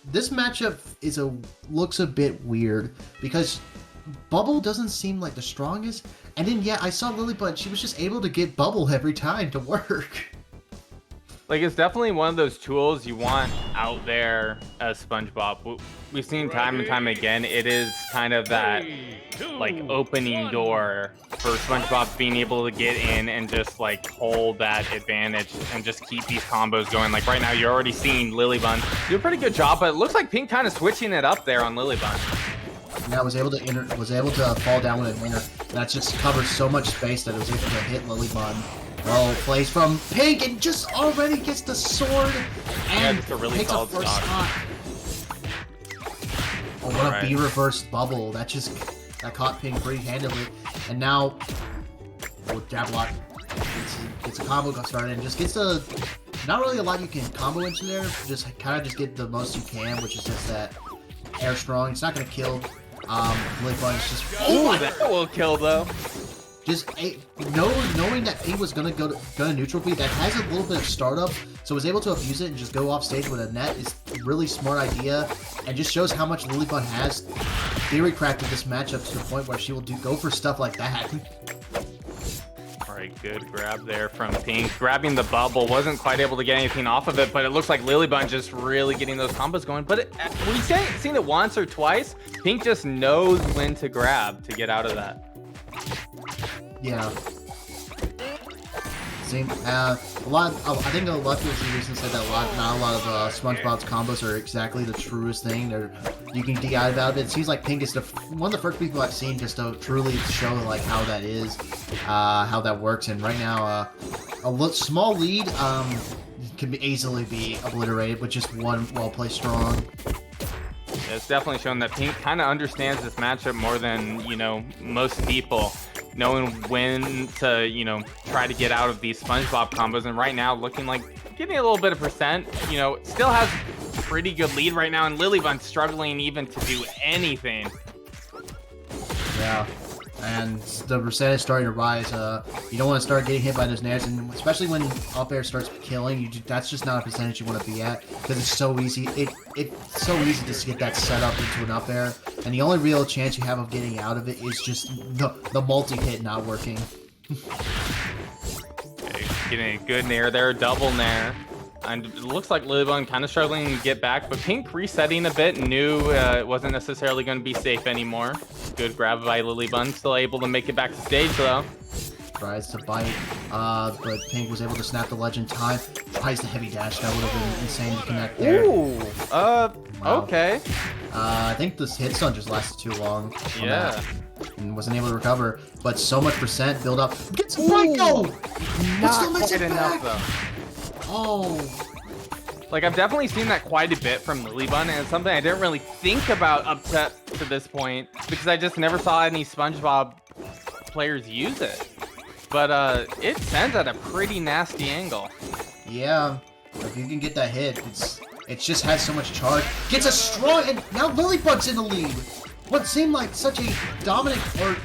this matchup looks a bit weird because Bubble doesn't seem like the strongest, and then I saw Lilybunn. She was just able to get Bubble every time to work. Like, it's definitely one of those tools you want out there as SpongeBob. We've seen time and time again, it is kind of that, like, opening door for SpongeBob being able to get in and just, like, hold that advantage and just keep these combos going. Like, right now, you're already seeing Lilybunn do a pretty good job, but it looks like Pink kind of switching it up there on Lilybunn. Yeah, was able to fall down with an inner. That just covers so much space that it was able to hit Lilybunn. Well, plays from Pink and just already gets the sword and just a really takes solid a first stock. Oh, what a B-reverse bubble. That caught Pink pretty handily. And now, jab lock. Gets a combo started and just gets not really a lot you can combo into there. Just kind of just get the most you can, which is just that air strong. It's not going to kill. Lilybun's just... Oh, that will kill, though. Just knowing that Pink was gonna go to neutral beat, that has a little bit of startup, so was able to abuse it and just go off stage with a net is a really smart idea, and just shows how much Lilybunn has theory crafted this matchup to the point where she will go for stuff like that. Alright, good grab there from Pink. Grabbing the bubble, wasn't quite able to get anything off of it, but it looks like Lilybunn just really getting those combos going. But we've seen it once or twice. Pink just knows when to grab to get out of that. Yeah. Same. I think a lot of people recently said that not a lot of SpongeBob's combos are exactly the truest thing. You can get out of it. It seems like Pink is one of the first people I've seen just to truly show like how that is, how that works. And right now, a small lead can easily be obliterated with just one well-placed strong. It's definitely shown that Pink kind of understands this matchup more than, most people, knowing when to, try to get out of these SpongeBob combos. And right now, looking like getting a little bit of percent, still has a pretty good lead right now. And Lilybunn struggling even to do anything. Yeah. And the percentage starting to rise. You don't want to start getting hit by those nairs, and especially when up air starts killing, that's just not a percentage you want to be at because it's so easy. It's so easy to get that set up into an up air, and the only real chance you have of getting out of it is just the multi hit not working. Okay, getting a good nair there, double nair. And it looks like Lilybunn kind of struggling to get back, but Pink resetting a bit, knew it wasn't necessarily going to be safe anymore. Good grab by Lilybunn, still able to make it back to stage though. Tries to bite, but Pink was able to snap the ledge in time. Tries the heavy dash, that would have been insane to connect there. Ooh, wow. Okay. I think this hit stun just lasted too long. Yeah. And wasn't able to recover, but so much percent build up. Gets Franco! Not quite enough though. Oh. Like, I've definitely seen that quite a bit from Lilybunn, and it's something I didn't really think about up to this point, because I just never saw any SpongeBob players use it. But it sends at a pretty nasty angle. Yeah, if you can get that hit, it just has so much charge. Gets a strong, and now Lilybunn's in the lead. What seemed like such a dominant or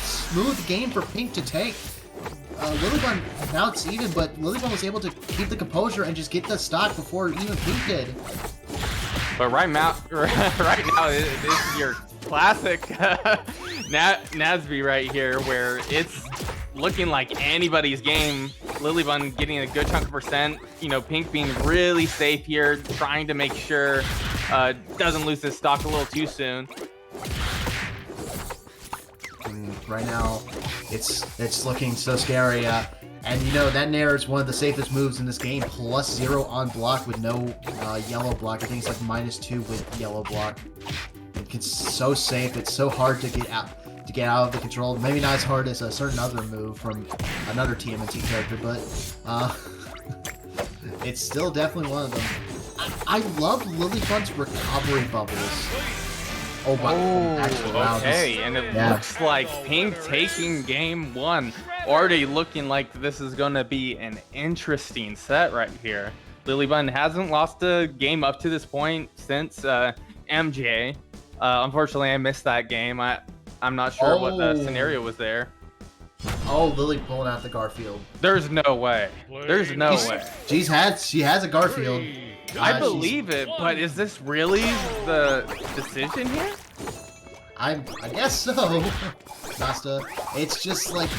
smooth game for Pink to take. Lilybunn, now it's even, but Lilybunn was able to keep the composure and just get the stock before even Pink did. But right now, this is your classic Nasby right here, where it's looking like anybody's game. Lilybunn getting a good chunk of percent. Pink being really safe here, trying to make sure doesn't lose his stock a little too soon. Right now, it's looking so scary. And that Nair is one of the safest moves in this game. +0 on block with no yellow block. I think it's like -2 with yellow block. It's so safe. It's so hard to get out of the control. Maybe not as hard as a certain other move from another TMNT character, but it's still definitely one of them. I love Lilybunn's recovery bubbles. Oh, wow. Okay, and it looks like Pink taking game one. Already looking like this is going to be an interesting set right here. Lilybunn hasn't lost a game up to this point since MJ. Unfortunately, I missed that game. I'm not sure what the scenario was there. Oh, Lily pulling out the Garfield. There's no way. There's no way. She has a Garfield. I believe it, but is this really the decision here? I guess so. Nasta. It's just like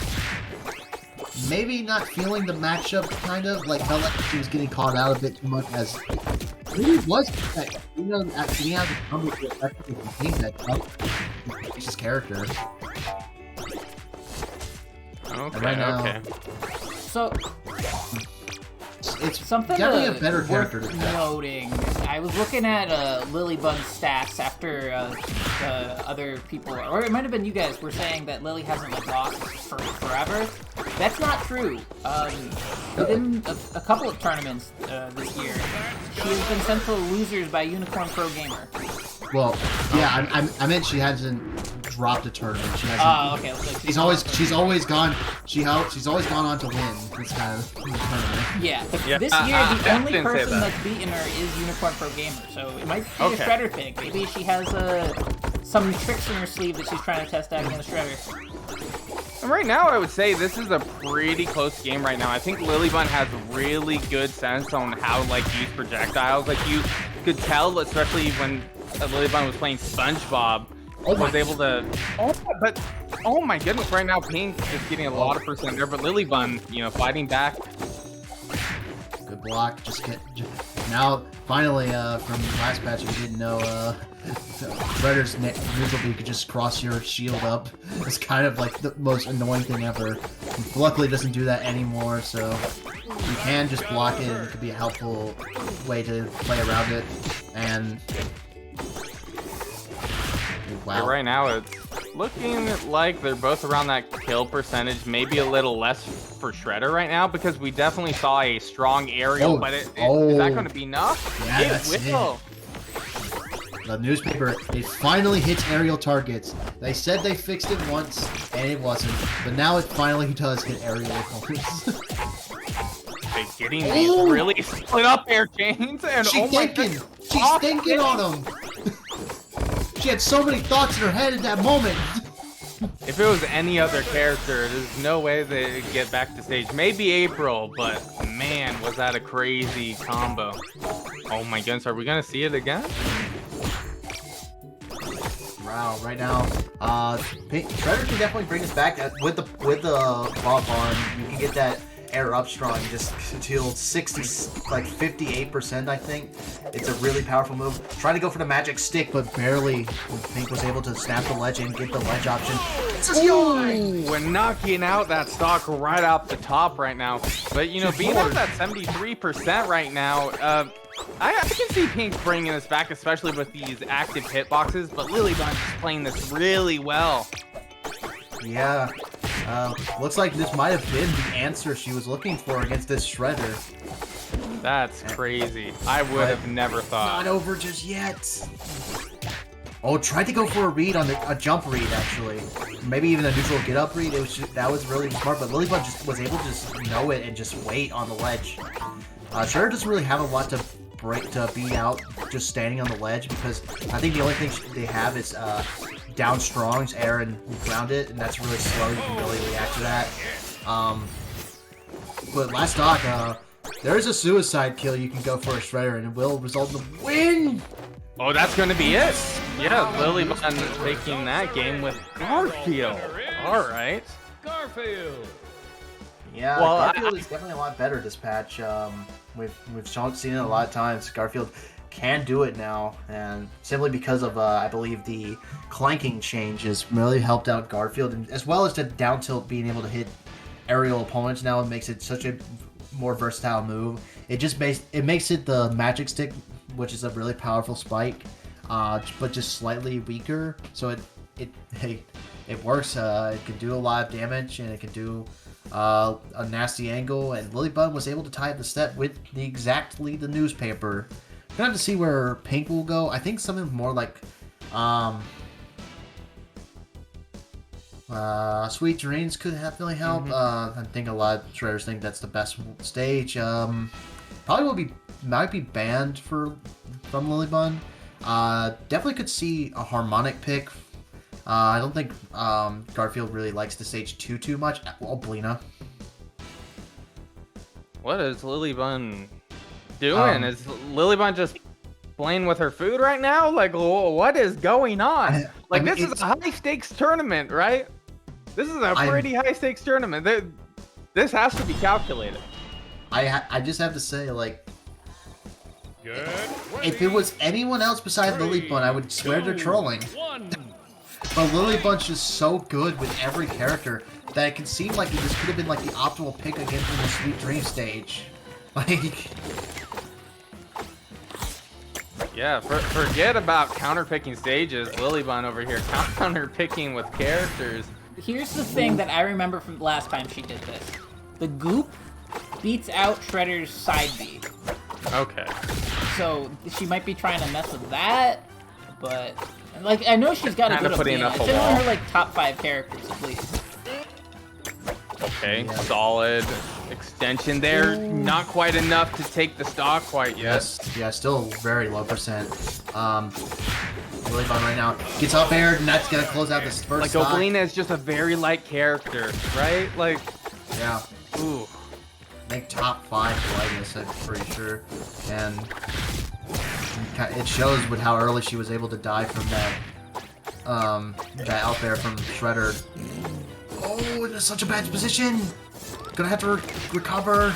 maybe not feeling the matchup, kind of like felt like she was getting caught out a bit too much. As really was that at being out of the Conduit to effectively contain that his character. Okay, right now, okay. So it's something definitely a better character worth than that. noting. I was looking at Lilybunn's stats after the other people, or it might have been you guys, were saying that Lily hasn't like lost for forever. That's not true. Within a couple of tournaments this year, she has been sent to losers by Unicorn Pro Gamer. Well, yeah, I meant she hasn't dropped a tournament. She hasn't. Okay. She's always gone on to win this kind of tournament. Yeah, but Yeah, this year the only didn't say person that. that's beaten her is Unicorn Pro Gamer, so it might be Okay. a Shredder pick. Maybe she has some tricks in her sleeve that she's trying to test out against Shredder. And right now, I would say this is a pretty close game right now. I think Lilybunn has really good sense on how like use projectiles. Like you could tell, especially when Lilybunn was playing SpongeBob, was able to. Oh my goodness! Right now, Pink is getting a lot of percent there, but Lilybunn, fighting back. Good block. Now, finally, from last patch, we didn't know Shredder's neutral B could just cross your shield up. It's kind of like the most annoying thing ever. Luckily, it doesn't do that anymore, so you can just block it, and it could be a helpful way to play around it. And wow. Yeah, right now, it's looking like they're both around that kill percentage, maybe a little less for Shredder right now, because we definitely saw a strong aerial, but is that going to be enough? Yeah, it will. The newspaper, it finally hits aerial targets. They said they fixed it once, and it wasn't, but now it finally does hit aerial targets. They're getting these really split up air chains, and She's thinking on him. She had so many thoughts in her head at that moment. If it was any other character, there's no way they'd get back to stage. Maybe April, but man, was that a crazy combo. Oh my goodness, are we gonna see it again? Wow, right now, Shredder can definitely bring us back with the Bob Barn. You can get that air up strong, just till 58%, I think. It's a really powerful move. Trying to go for the magic stick, but barely. Pink was able to snap the ledge and get the ledge option. Ooh, we're knocking out that stock right off the top right now. But being at that 73% right now, I can see Pink bringing this back, especially with these active hitboxes. But Lilybunn is playing this really well. Yeah. Looks like this might have been the answer she was looking for against this Shredder. That's crazy. I would have never thought. Not over just yet. Oh, tried to go for a read on a jump read, actually. Maybe even a neutral get-up read. That was really smart, but Lilybunn just was able to just know it and just wait on the ledge. Shredder doesn't really have a lot to beat out just standing on the ledge, because I think the only thing they have is down strongs, air, and ground it, and that's really slow. You can really react to that. But last stock, there is a suicide kill you can go for a Shredder, and it will result in a win! Oh, that's going to be it. Yeah, Lilybunn taking that game with Garfield. All right. Garfield. Yeah, Well, Garfield is definitely a lot better this patch. We've seen it a lot of times. Garfield can do it now, and simply because of I believe the clanking change has really helped out Garfield, and as well as the down tilt being able to hit aerial opponents now. It makes it such a more versatile move. It makes it the magic stick, which is a really powerful spike, but just slightly weaker. So it works. It can do a lot of damage, and it can do a nasty angle. And Lilybunn was able to tie up the step with exactly the newspaper. Gonna have to see where Pink will go. I think something more like Sweet Dreams could definitely help. I think a lot of Shredders think that's the best stage. Probably might be banned from Lilybunn. Definitely could see a harmonic pick. I don't think Garfield really likes the stage too much. Oblina. What is Lilybunn doing? Is Lilybunn just playing with her food right now? Like, what is going on? This is a high stakes tournament, right? This is a pretty high stakes tournament. This has to be calculated. I just have to say, like, if it was anyone else besides Lilybunn, I would swear they're trolling. But Lilybunn's just so good with every character that it can seem like it just could have been like the optimal pick against the Sweet Dream stage. Like, yeah, forget about counter-picking stages. Lilybunn over here counter-picking with characters. Here's the thing that I remember from the last time she did this. The Goop beats out Shredder's side B. Okay. So she might be trying to mess with that, but like I know she's got a good Oblina. It's in her like top 5 characters at least. Okay, solid extension there. Ooh. Not quite enough to take the stock quite yet. Yes, yeah, still very low percent. Lilybunn right now gets up air, and that's gonna close out this first stock. Oblina is just a very light character, right? Like, yeah. Ooh. I think top 5 lightness, I'm pretty sure. And it shows with how early she was able to die from that out there from Shredder. Oh, that's such a bad position. Gonna have to recover.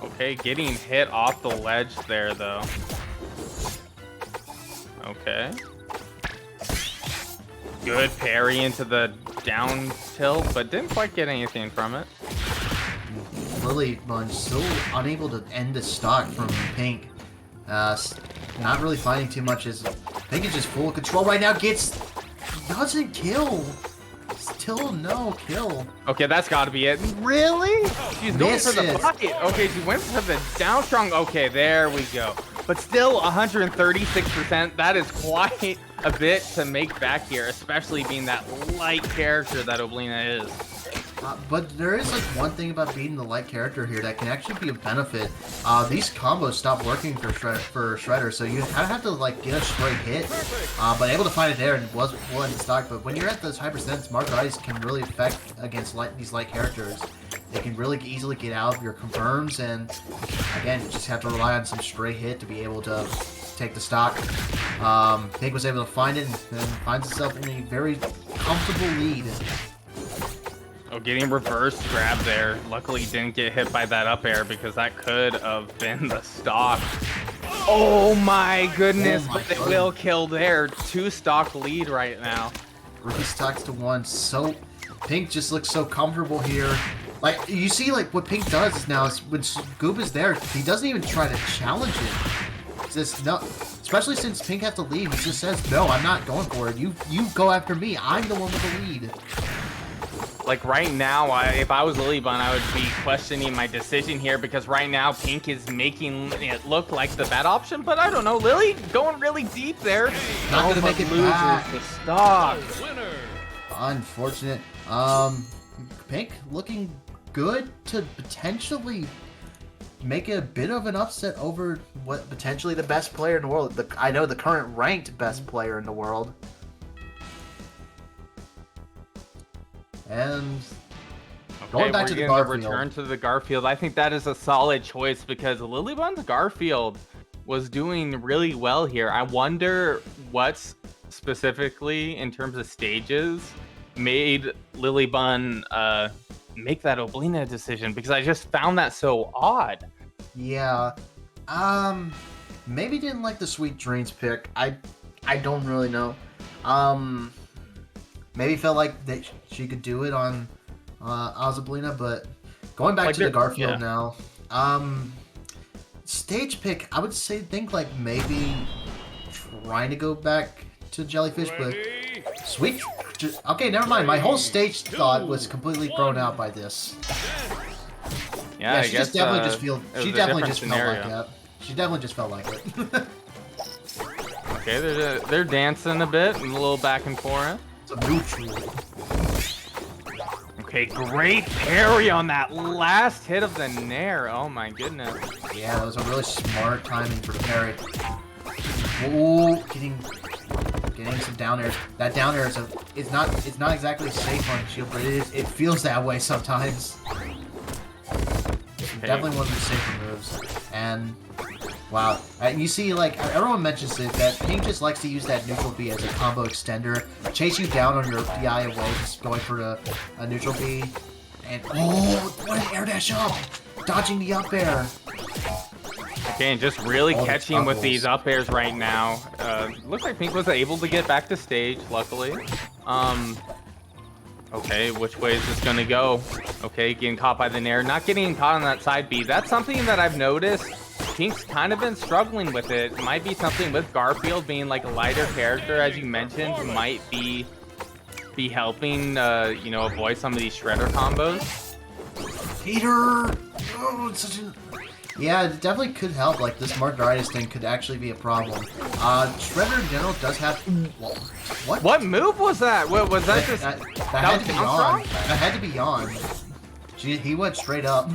Okay, getting hit off the ledge there, though. Okay. Good parry into the down tilt, but didn't quite get anything from it. Lilybunn still unable to end the stock from Pink. Not really finding too much as Pink is just full control right now. Doesn't kill. Still no kill. Okay, that's got to be it. Really? She's going for the pocket. Okay, she went for the down strong. Okay, there we go. But still 136%. That is quite a bit to make back here, especially being that light character that Oblina is. But there is like one thing about beating the light character here that can actually be a benefit. These combos stop working for Shredder, so you kind of have to like get a straight hit. But able to find it there and was well in stock. But when you're at those high percents, Market Ice can really affect against these light characters. They can really easily get out of your confirms, and again, you just have to rely on some straight hit to be able to take the stock. Pig was able to find it and finds himself in a very comfortable lead. Oh, getting reverse grab there. Luckily, didn't get hit by that up air because that could have been the stock. Oh my goodness, but they will kill there. 2 stock lead right now. Rookie stocks to 1. So Pink just looks so comfortable here. Like, you see, like, what Pink does is now, is when Goop is there, he doesn't even try to challenge it. Just, no, especially since Pink has to leave, he just says, no, I'm not going for it. You go after me. I'm the one with the lead. Like right now, if I was Lilybunn, I would be questioning my decision here because right now Pink is making it look like the bad option, but I don't know. Lily going really deep there. Not gonna make it back. The stock. Unfortunate. Pink looking good to potentially make a bit of an upset over what potentially the best player in the world. I know the current ranked best player in the world. And going back to the Garfield. Return to the Garfield. I think that is a solid choice because Lilybunn's Garfield was doing really well here. I wonder what's specifically in terms of stages made Lilybunn make that Oblina decision because I just found that so odd. Yeah. Maybe didn't like the Sweet Dreams pick. I don't really know. Maybe felt like that she could do it on Oblina, but going back to the Garfield now. Stage pick, I would think like maybe trying to go back to Jellyfish, but Sweet. Okay, never mind. My whole stage thought was completely thrown out by this. Yeah, I she guess, definitely just felt like that. She definitely just felt like it. Okay, they're dancing a bit and a little back and forth. Neutral. Okay, great parry on that last hit of the Nair. Oh my goodness. Yeah, that was a really smart timing for the parry. Oh, getting some down airs. That down air is not exactly safe on shield, but it feels that way sometimes. Okay. Definitely one of the safer moves. And wow, you see, like, everyone mentions it, that Pink just likes to use that neutral B as a combo extender, chase you down on your DI away, just going for a neutral B, and oh, what an air dash up! Dodging the up air. Again, just really All the catching with troubles. these up airs right now. Looks like Pink was able to get back to stage, luckily. Okay, which way is this gonna go? Okay, getting caught by the Nair, not getting caught on that side B. That's something that I've noticed. Pink's kind of been struggling with it. Might be something with Garfield being like a lighter character, as you mentioned, might be helping, you know, avoid some of these Shredder combos. Peter! Oh, it's such an... Yeah, it definitely could help. Like, this Margaritas thing could actually be a problem. Shredder in general does have... What? What move was that? What was that? Just That had to be down on. strong? That had to be on. He went straight up.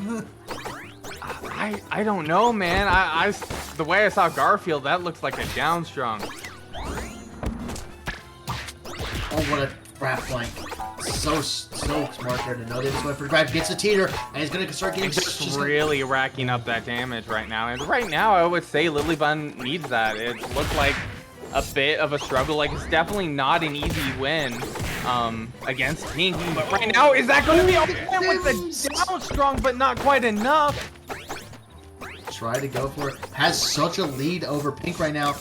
I don't know, man. The way I saw Garfield, that looks like a down strong. Oh, what a grab flank. So smart there to know they just went for grab, gets a teeter, and he's gonna start getting... Just really racking up that damage right now. And right now, I would say Lilybunn needs that. It looked like a bit of a struggle. Like, it's definitely not an easy win against Pink. But right now, is that going to be a win with the down strong, but not quite enough? Try to go for it. Has such a lead over Pink right now.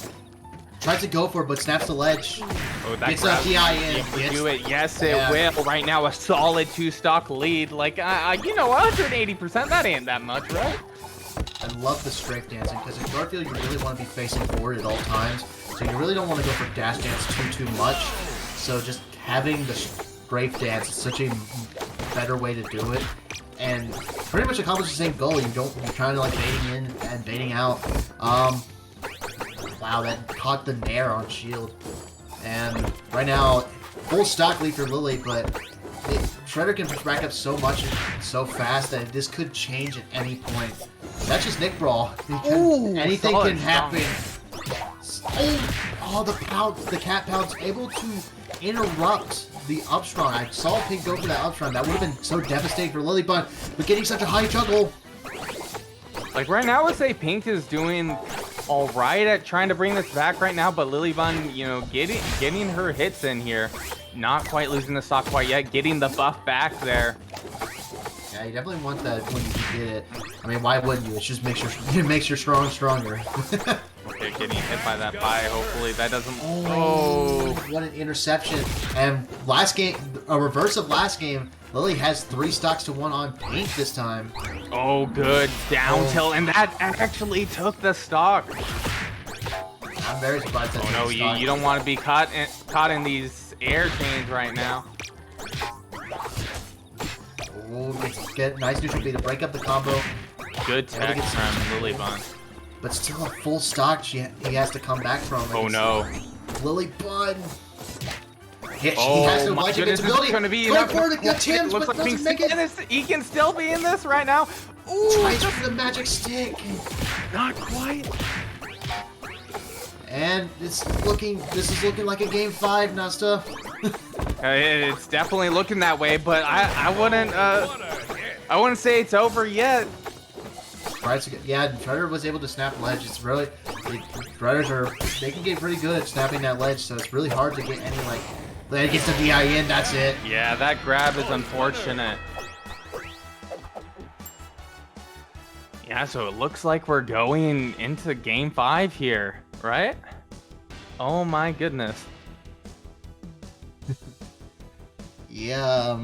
Tries to go for it, but snaps the ledge. Oh, that Gets a DI in. Gets, do it. Yes, it will. Right now, a solid 2-stock lead. Like, you know, 180%, that ain't that much, right? I love the strafe dancing, because in Garfield, you really want to be facing forward at all times. So you really don't want to go for dash dance too much. So just having the strafe dance is such a better way to do it. And pretty much accomplish the same goal. You're trying to like baiting in and baiting out. Wow, that caught the Nair on shield. And right now, full stock lead for Lily, but Shredder can just rack up so much and so fast that this could change at any point. That's just Nick Brawl. Anything can happen. Oh, the cat pounce able to interrupt the up strong. I saw Pink go for that up strong. That would have been so devastating for Lilybunn, but getting such a high juggle. Like right now, I would say Pink is doing all right at trying to bring this back right now, but Lilybunn, you know, getting her hits in here, not quite losing the stock quite yet, getting the buff back there. Yeah, you definitely want that when you can get it. I mean, why wouldn't you? It just makes your strong stronger. Okay, getting hit by that bye. Hopefully that doesn't. Oh, what an interception! And last game, a reverse of last game. Lily has 3 stocks to 1 on Pink this time. Oh, good down tilt, and that actually took the stock. I'm very surprised that. Oh no, you don't want to be caught in these air chains right now. Oh, get nice neutral B to break up the combo. Good tech from Lilybunn. But still a full stock he has to come back from. Oh no. Lilybunn. He Oh has to my watch goodness, this is going to be enough. for the chance, Looks but like doesn't make it. He can still be in this right now. Ooh, Tries for the magic stick. not quite. And this is looking like a game 5, Nasta. It's definitely looking that way, but I wouldn't say it's over yet. Yeah, Shredder was able to snap ledge. It's really, Shredders they can get pretty good at snapping that ledge, so it's really hard to get any like. It gets the DI in, that's it. Yeah, that grab is unfortunate. Yeah, so it looks like we're going into game 5 here, right? Oh my goodness. Yeah,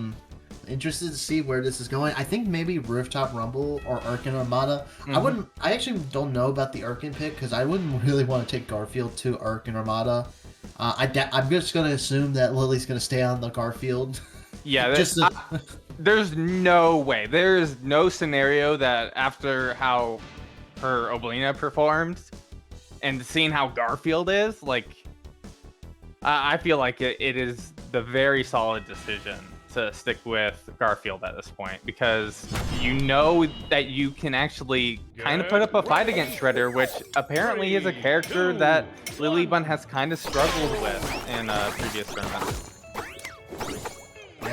interested to see where this is going. I think maybe Rooftop Rumble or Urkin Armada. I actually don't know about the Urkin pick because I wouldn't really want to take Garfield to Urkin Armada. I'm just going to assume that Lily's going to stay on the Garfield. Yeah, just there's no way. There is no scenario that after how her Oblina performed and seeing how Garfield is, like, I feel like it is the very solid decision to stick with Garfield at this point because you know that you can actually kind of put up a fight against Shredder, which apparently is a character that Lilybunn has kind of struggled with in previous tournaments.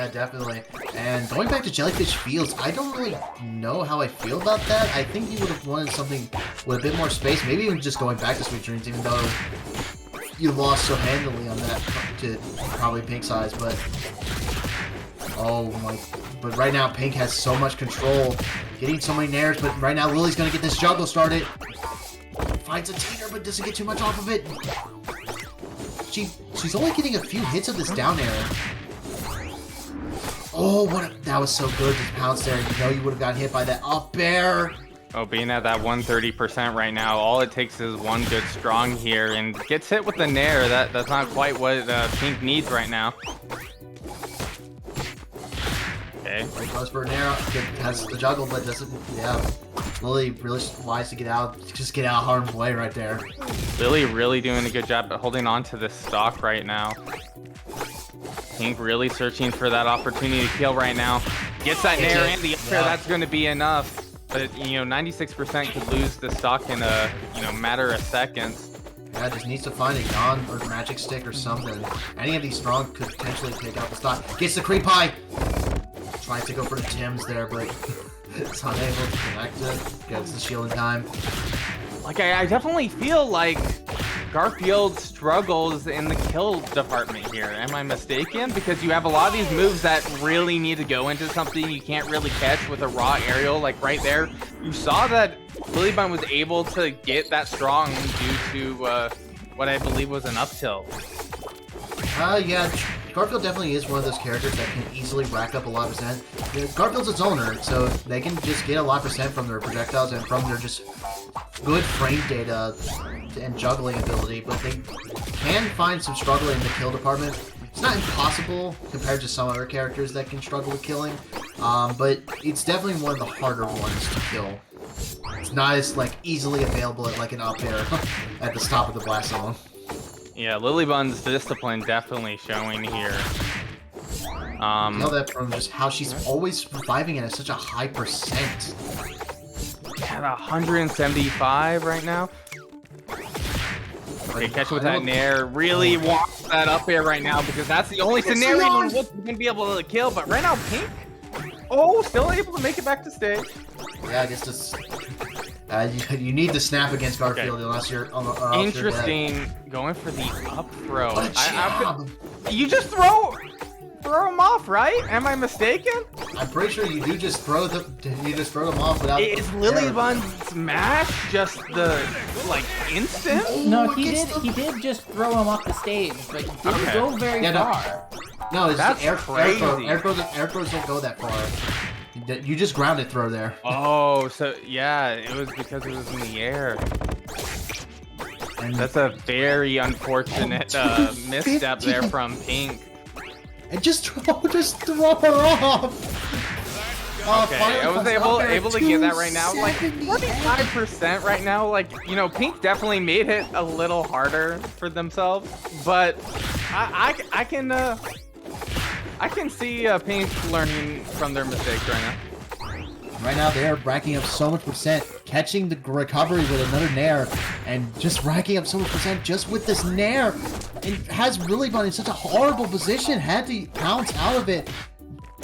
Yeah, definitely. And going back to Jellyfish Fields, I don't really know how I feel about that. I think you would have wanted something with a bit more space. Maybe even just going back to Sweet Dreams, even though you lost so handily on that to probably Pink's eyes. But oh my! But right now, Pink has so much control, getting so many nairs. But right now, Lily's gonna get this juggle started. Finds a tater, but doesn't get too much off of it. She's only getting a few hits of this down air. Oh, that was so good, just pounce there. You know you would have got hit by that up air. Oh, being at that 130% right now, all it takes is one good strong here and gets hit with the nair. That's not quite what Pink needs right now. Okay. Goes for an arrow, has the juggle, but doesn't, yeah. Lily really wise to get out, just get out harm's way right there. Lily really doing a good job at holding on to this stock right now. Pink really searching for that opportunity to kill right now. Gets that nair and the up air, that's going to be enough. But, you know, 96% could lose the stock in a, you know, matter of seconds. Yeah, just needs to find a yawn or magic stick or something. Any of these strong could potentially take out the stock. Gets the creep pie! Tries to go for the Tims there, but it's unable to connect it. Gets the shield in time. Like, I definitely feel like Garfield struggles in the kill department here. Am I mistaken? Because you have a lot of these moves that really need to go into something you can't really catch with a raw aerial. Like right there, you saw that Lilybunn was able to get that strong due to what I believe was an up tilt. Yeah, Garfield definitely is one of those characters that can easily rack up a lot of percent. You know, Garfield's a zoner, so they can just get a lot of percent from their projectiles and from their just good frame data and juggling ability, but they can find some struggle in the kill department. It's not impossible compared to some other characters that can struggle with killing, but it's definitely one of the harder ones to kill. It's not as like easily available at like an up air at the top of the blast zone. Yeah, Lilybunn's discipline definitely showing here. You know that from just how she's always surviving at such a high percent. At 175 right now. Okay, catch with that nair. Really wants that up air right now because that's the only scenario in which you're gonna be able to kill. But right now, Pink, oh, still able to make it back to stage. Yeah, I guess this. You need to snap against Garfield unless you're on the. Interesting, going for the up throw. What a job. You just throw him off, right? Am I mistaken? I'm pretty sure you do just throw them. You just throw them off without. Is Lilybunn's smash just the like instant? No, he did just throw him off the stage, but he didn't go very far. No, it's that's air crazy. Air throws don't go that far. You just grounded throw there. Oh, so yeah, it was because it was in the air. And that's a very unfortunate misstep there from Pink. And just throw her off. Okay, I was able to get that right now. Like 45% right now. Like, you know, Pink definitely made it a little harder for themselves, but I can see Pink learning from their mistakes right now. Right now, they're racking up so much percent, catching the recovery with another nair, and just racking up so much percent just with this nair. It has Lilybunn in such a horrible position, had to pounce out of it.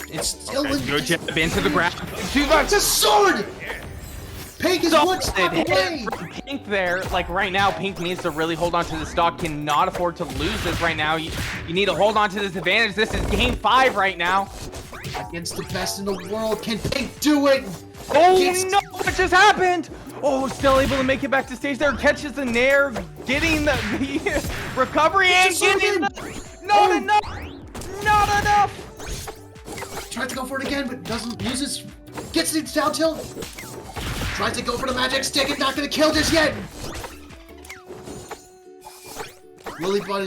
It's still good jab into the ground. It's a sword! Pink is one step away! Pink there, like right now, Pink needs to really hold on to the stock, cannot afford to lose this right now. You need to hold on to this advantage. This is game 5 right now. Against the best in the world, can Pink do it? Oh no, what just happened? Oh, still able to make it back to stage there, catches the nair, getting the recovery and getting the... Not enough! Tries to go for it again, but doesn't use his... Gets it down tilt. Tries to go for the magic stick and not gonna kill just yet. Lilybunn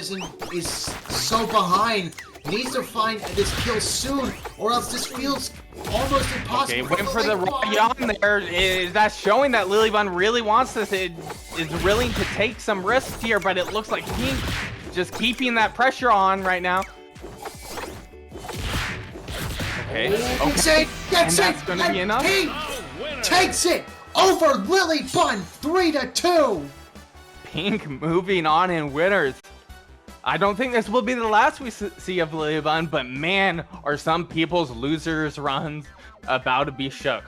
is so behind. Needs to find this kill soon, or else this feels almost impossible. Okay, went for the raw yawn there. That's showing that Lilybunn really wants this. It is willing to take some risks here, but it looks like Pink just keeping that pressure on right now. Okay. That's gonna be enough. Pink takes it over Lilybunn 3-2. Pink moving on in winners. I don't think this will be the last we see of Lilybunn, but man, are some people's losers runs about to be shook.